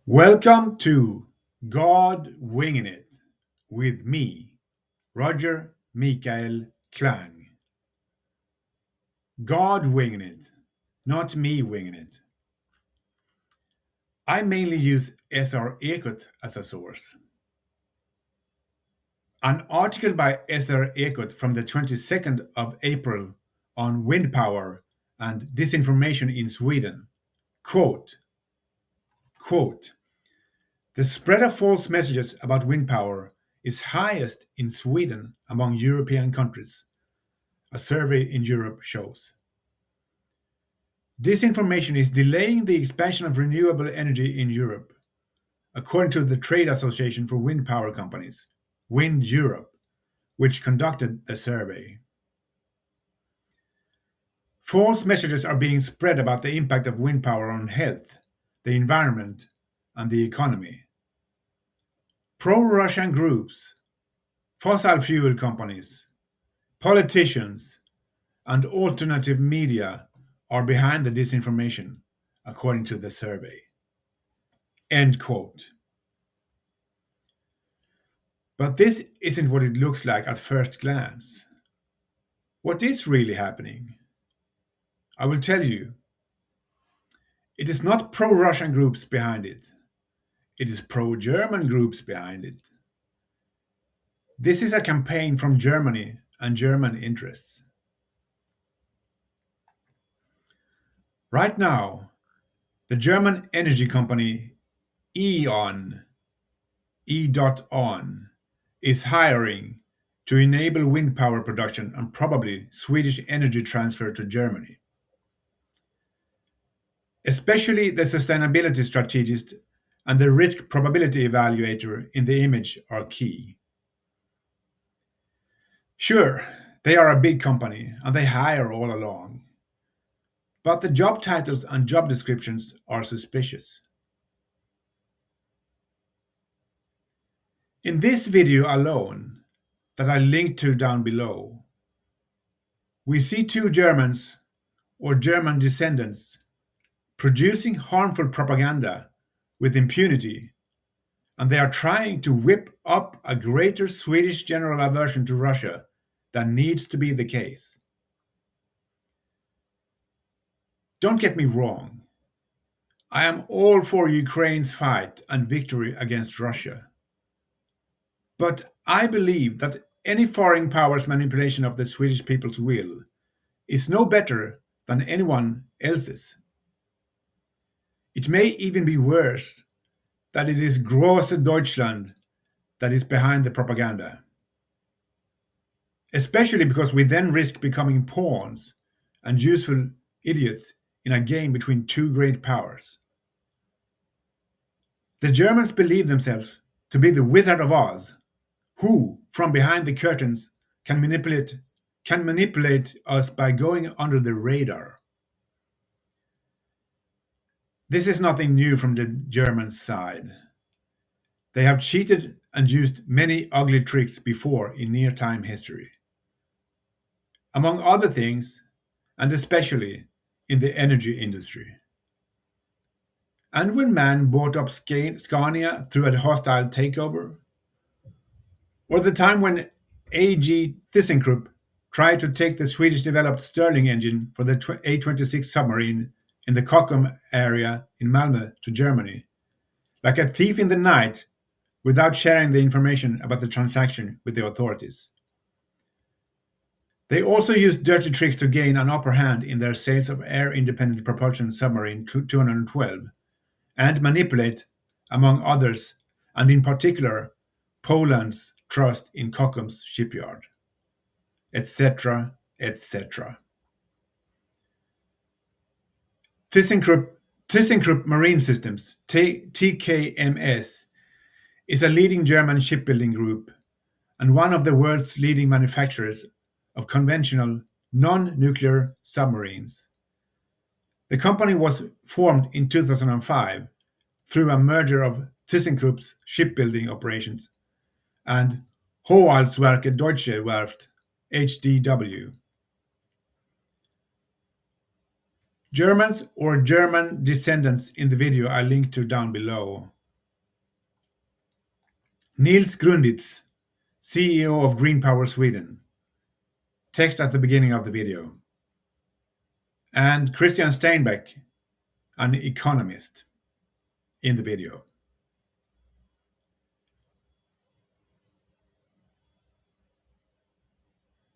Welcome to God Winging It with me, Roger Mikael Klang. God winging it, not me winging it. I mainly use SR Ekot as a source. An article by SR Ekot from the 22nd of April on wind power and disinformation in Sweden. Quote, quote, the spread of false messages about wind power is highest in Sweden among European countries, a survey in Europe shows. Disinformation is delaying the expansion of renewable energy in Europe, according to the Trade Association for Wind Power Companies, Wind Europe, which conducted the survey. False messages are being spread about the impact of wind power on health, the environment, and the economy. Pro-Russian groups, fossil fuel companies, politicians, and alternative media are behind the disinformation, according to the survey. End quote. But this isn't what it looks like at first glance. What is really happening? I will tell you. It is not pro-Russian groups behind it. It is pro-German groups behind it. This is a campaign from Germany and German interests. Right now, the German energy company E.ON, E.ON, is hiring to enable wind power production and probably Swedish energy transfer to Germany. Especially the sustainability strategist and the risk probability evaluator in the image are key. Sure, they are a big company and they hire all along. But the job titles and job descriptions are suspicious. In this video alone, that I linked to down below, we see two Germans or German descendants producing harmful propaganda with impunity, and they are trying to whip up a greater Swedish general aversion to Russia than needs to be the case. Don't get me wrong. I am all for Ukraine's fight and victory against Russia. But I believe that any foreign power's manipulation of the Swedish people's will is no better than anyone else's. It may even be worse that it is Große Deutschland that is behind the propaganda. Especially because we then risk becoming pawns and useful idiots in a game between two great powers. The Germans believe themselves to be the Wizard of Oz, who, from behind the curtains, can manipulate us by going under the radar. This is nothing new from the German side. They have cheated and used many ugly tricks before in near-time history. Among other things, and especially in the energy industry. And when man bought up Scania through a hostile takeover, or the time when A.G. ThyssenKrupp tried to take the Swedish-developed Stirling engine for the A-26 submarine in the Kockum area in Malmö to Germany, like a thief in the night, without sharing the information about the transaction with the authorities. They also used dirty tricks to gain an upper hand in their sales of air-independent propulsion submarine 212 and manipulate, among others, and in particular, Poland's trust in Kockum's shipyard, etc., etc. ThyssenKrupp Marine Systems, TKMS, is a leading German shipbuilding group and one of the world's leading manufacturers of conventional non-nuclear submarines. The company was formed in 2005 through a merger of ThyssenKrupp's shipbuilding operations and Hochwasserwerke Deutsche Werft (HDW). Germans or German descendants in the video I linked to down below Nils Grunditz, CEO of Green Power Sweden, text at the beginning of the video, and Christian Steinbeck, an economist, in the video.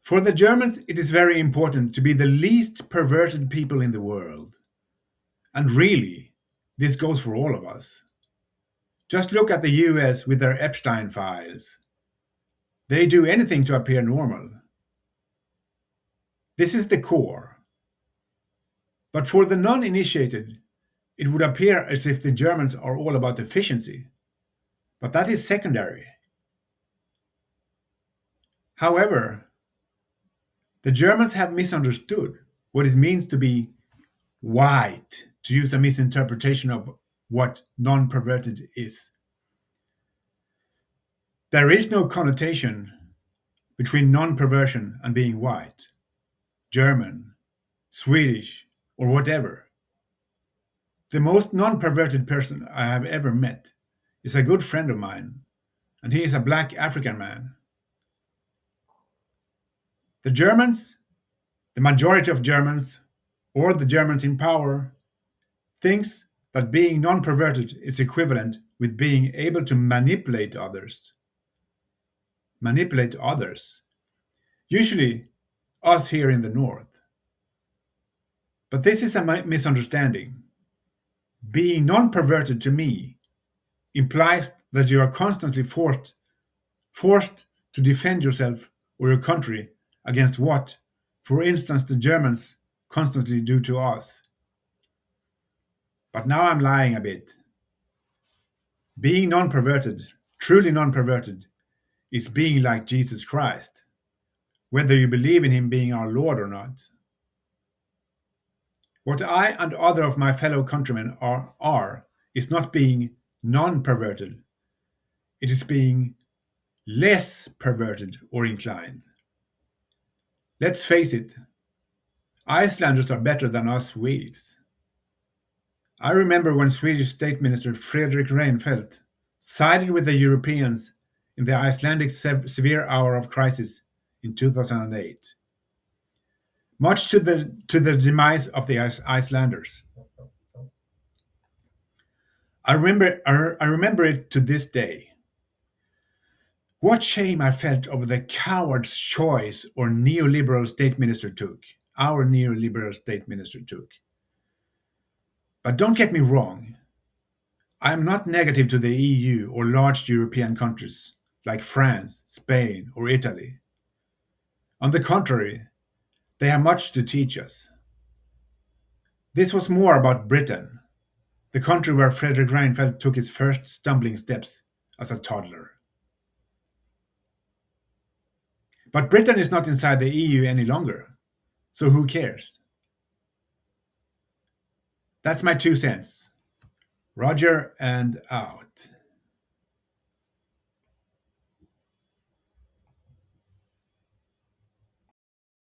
For the Germans, it is very important to be the least perverted people in the world. And really, this goes for all of us. Just look at the US with their Epstein files. They do anything to appear normal. This is the core. But for the non-initiated, it would appear as if the Germans are all about efficiency. But that is secondary. However, the Germans have misunderstood what it means to be white, to use a misinterpretation of what non-perverted is. There is no connotation between non-perversion and being white, German, Swedish, or whatever. The most non-perverted person I have ever met is a good friend of mine, and he is a black African man. The Germans, the majority of Germans, or the Germans in power, thinks that being non-perverted is equivalent with being able to manipulate others. Manipulate others. Usually, us here in the North. But this is a misunderstanding. Being non-perverted to me implies that you are constantly forced to defend yourself or your country against what, for instance, the Germans constantly do to us. But now I'm lying a bit. Being non-perverted, truly non-perverted, is being like Jesus Christ, whether you believe in him being our Lord or not. What I and other of my fellow countrymen are is not being non-perverted. It is being less perverted or inclined. Let's face it, Icelanders are better than us Swedes. I remember when Swedish State Minister Fredrik Reinfeldt sided with the Europeans in the Icelandic severe hour of crisis in 2008, much to the demise of the Icelanders. I remember it to this day. What shame I felt over the coward's choice our neoliberal state minister took. But don't get me wrong, I am not negative to the EU or large European countries like France, Spain, or Italy. On the contrary, they have much to teach us. This was more about Britain, the country where Fredrik Reinfeldt took his first stumbling steps as a toddler. But Britain is not inside the EU any longer, so who cares? That's my 2 cents. Roger and out.